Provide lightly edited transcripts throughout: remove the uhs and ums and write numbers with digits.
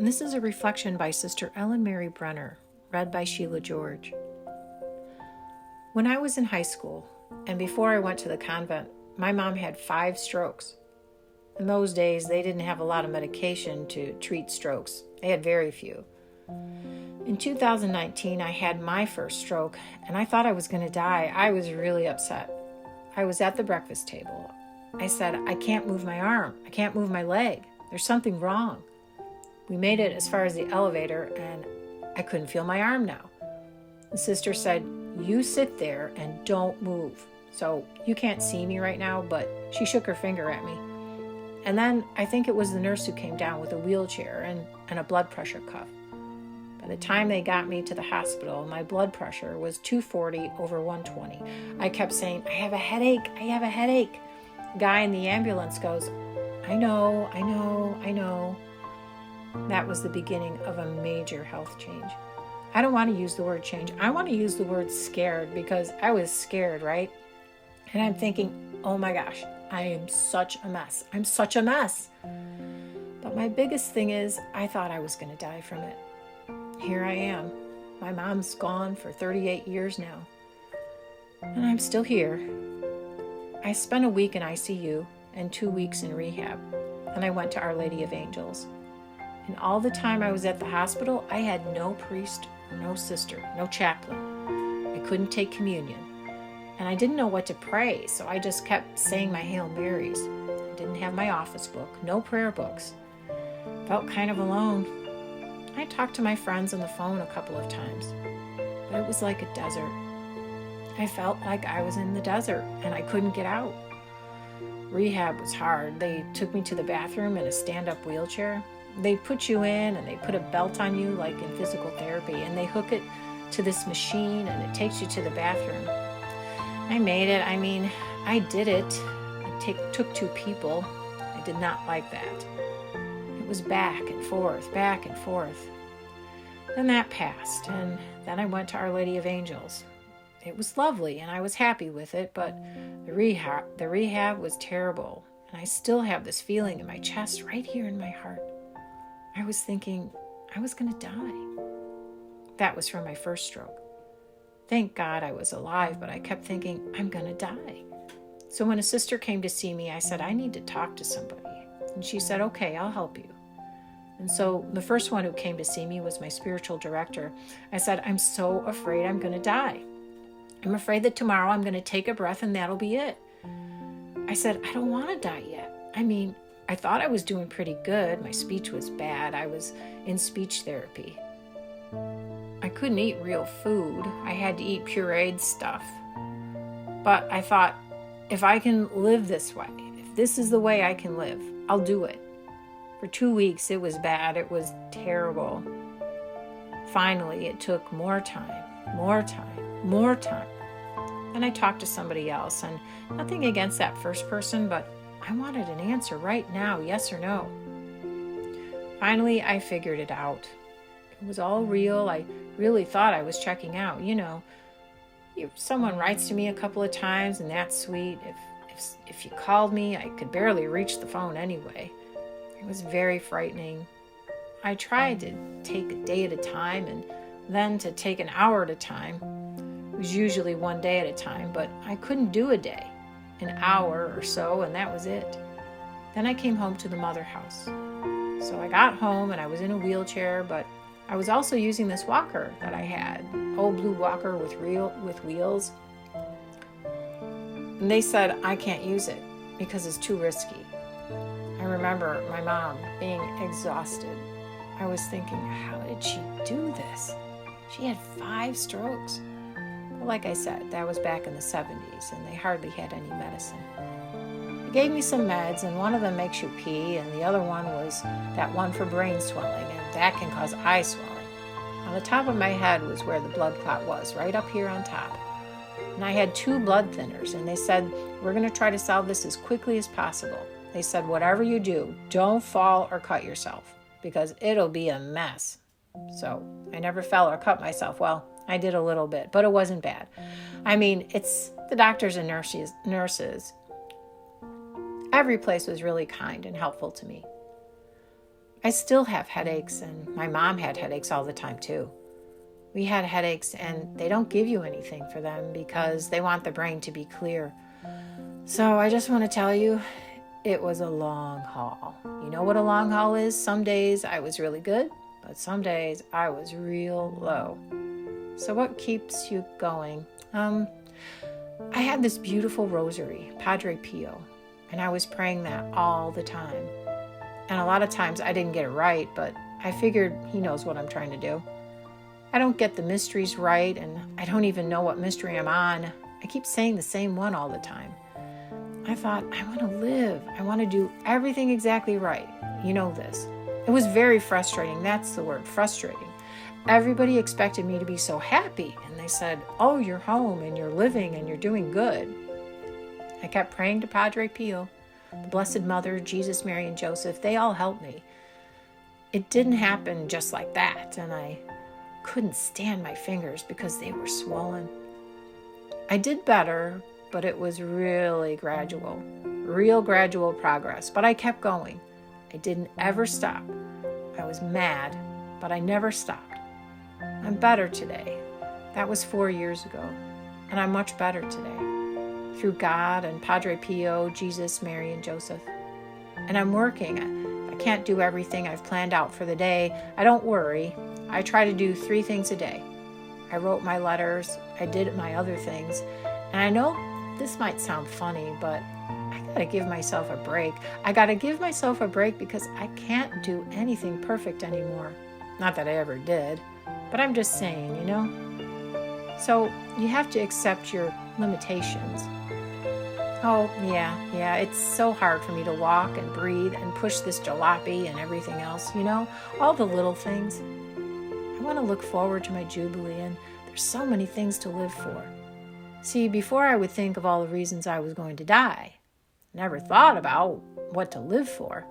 And this is a reflection by Sister Ellen Mary Brenner, read by Sheila George. When I was in high school, and before I went to the convent, my mom had 5 strokes. In those days, they didn't have a lot of medication to treat strokes. They had very few. In 2019, I had my first stroke, and I thought I was going to die. I was really upset. I was at the breakfast table. I said, I can't move my arm. I can't move my leg. There's something wrong. We made it as far as the elevator, and I couldn't feel my arm now. The sister said, you sit there and don't move. So you can't see me right now, but she shook her finger at me. And then I think it was the nurse who came down with a wheelchair and a blood pressure cuff. By the time they got me to the hospital, my blood pressure was 240 over 120. I kept saying, I have a headache. I have a headache. The guy in the ambulance goes, I know. That was the beginning of a major health change. I don't want to use the word change. I want to use the word scared, because I was scared, right? And I'm thinking, oh my gosh, I am such a mess. I'm such a mess. But my biggest thing is, I thought I was going to die from it. Here I am. My mom's gone for 38 years now. And I'm still here. I spent a week in ICU and 2 weeks in rehab. And I went to Our Lady of Angels. And all the time I was at the hospital, I had no priest, no sister, no chaplain. I couldn't take communion. And I didn't know what to pray, so I just kept saying my Hail Marys. I didn't have my office book, no prayer books. Felt kind of alone. I talked to my friends on the phone a couple of times, but it was like a desert. I felt like I was in the desert and I couldn't get out. Rehab was hard. They took me to the bathroom in a stand-up wheelchair. They put you in and they put a belt on you like in physical therapy, and they hook it to this machine and it takes you to the bathroom. I made it. I did it. It took 2 people. I did not like that. It was back and forth. Then that passed, and then I went to Our Lady of Angels. It was lovely, and I was happy with it, but the rehab was terrible, and I still have this feeling in my chest, right here in my heart. I was thinking I was going to die. That was from my first stroke. Thank God I was alive, but I kept thinking, I'm going to die. So when a sister came to see me, I said, I need to talk to somebody. And she said, okay, I'll help you. And so the first one who came to see me was my spiritual director. I said, I'm so afraid I'm going to die. I'm afraid that tomorrow I'm going to take a breath and that'll be it. I said, I don't want to die yet. I thought I was doing pretty good. My speech was bad. I was in speech therapy. I couldn't eat real food. I had to eat pureed stuff. But I thought, if I can live this way, if this is the way I can live, I'll do it. For 2 weeks, it was bad. It was terrible. Finally, it took more time. Then I talked to somebody else, and nothing against that first person, but I wanted an answer right now, yes or no. Finally, I figured it out. It was all real. I really thought I was checking out. Someone writes to me a couple of times, and that's sweet. If you called me, I could barely reach the phone anyway. It was very frightening. I tried to take a day at a time and then to take an hour at a time. It was usually 1 day at a time, but I couldn't do a day, an hour or so, and that was it. Then I came home to the mother house. So I got home and I was in a wheelchair, but I was also using this walker that I had, old blue walker with wheels. And they said I can't use it because it's too risky. I remember my mom being exhausted. I was thinking, how did she do this? She had 5 strokes. Well, like I said, that was back in the 70s, and they hardly had any medicine. They gave me some meds, and one of them makes you pee, and the other one was that one for brain swelling, and that can cause eye swelling. On the top of my head was where the blood clot was, right up here on top. And I had 2 blood thinners, and they said, we're going to try to solve this as quickly as possible. They said, whatever you do, don't fall or cut yourself, because it'll be a mess. So I never fell or cut myself. Well, I did a little bit, but it wasn't bad. It's the doctors and nurses. Every place was really kind and helpful to me. I still have headaches, and my mom had headaches all the time too. We had headaches, and they don't give you anything for them because they want the brain to be clear. So I just want to tell you, it was a long haul. You know what a long haul is? Some days I was really good, but some days I was real low. So what keeps you going? I had this beautiful rosary, Padre Pio, and I was praying that all the time. And a lot of times I didn't get it right, but I figured he knows what I'm trying to do. I don't get the mysteries right, and I don't even know what mystery I'm on. I keep saying the same one all the time. I thought, I want to live. I want to do everything exactly right. You know this. It was very frustrating. That's the word, frustrating. Everybody expected me to be so happy, and they said, oh, you're home, and you're living, and you're doing good. I kept praying to Padre Pio, the Blessed Mother, Jesus, Mary, and Joseph. They all helped me. It didn't happen just like that, and I couldn't stand my fingers because they were swollen. I did better, but it was really gradual, real gradual progress. But I kept going. I didn't ever stop. I was mad, but I never stopped. I'm better today. That was 4 years ago, and I'm much better today. Through God and Padre Pio, Jesus, Mary, and Joseph. And I'm working. I can't do everything I've planned out for the day. I don't worry. I try to do 3 things a day. I wrote my letters. I did my other things. And I know this might sound funny, but I gotta give myself a break. I gotta give myself a break because I can't do anything perfect anymore. Not that I ever did, but I'm just saying, you know? So you have to accept your limitations. Oh, yeah, it's so hard for me to walk and breathe and push this jalopy and everything else, you know? All the little things. I want to look forward to my Jubilee, and there's so many things to live for. See, before I would think of all the reasons I was going to die, I never thought about what to live for.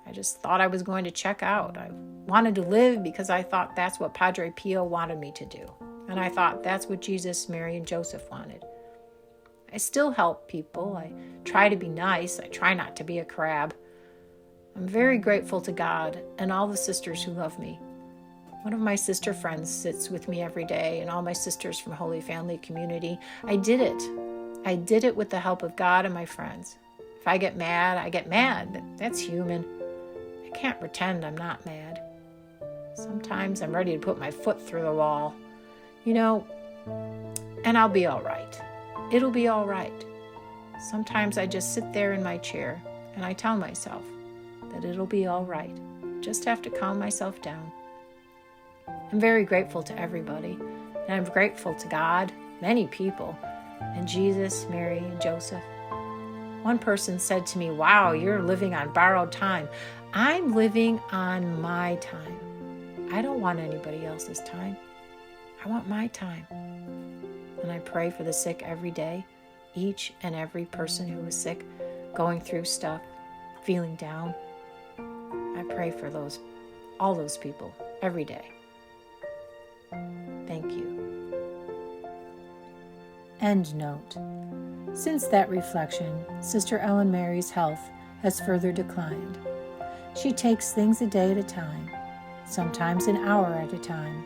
I just thought I was going to check out. I wanted to live because I thought that's what Padre Pio wanted me to do. And I thought that's what Jesus, Mary, and Joseph wanted. I still help people. I try to be nice. I try not to be a crab. I'm very grateful to God and all the sisters who love me. One of my sister friends sits with me every day, and all my sisters from Holy Family Community. I did it. I did it with the help of God and my friends. If I get mad, I get mad. That's human. I can't pretend I'm not mad. Sometimes I'm ready to put my foot through the wall. You know, and I'll be all right. It'll be all right. Sometimes I just sit there in my chair and I tell myself that it'll be all right. Just have to calm myself down. I'm very grateful to everybody, and I'm grateful to God, many people, and Jesus, Mary, and Joseph. One person said to me, wow, you're living on borrowed time. I'm living on my time. I don't want anybody else's time. I want my time. And I pray for the sick every day, each and every person who is sick, going through stuff, feeling down. I pray for all those people every day. Thank you. End note. Since that reflection, Sister Ellen Mary's health has further declined. She takes things a day at a time, sometimes an hour at a time,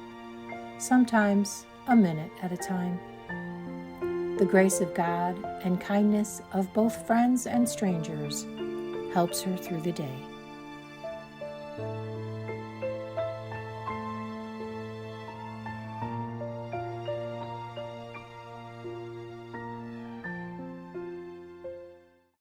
sometimes a minute at a time. The grace of God and kindness of both friends and strangers helps her through the day.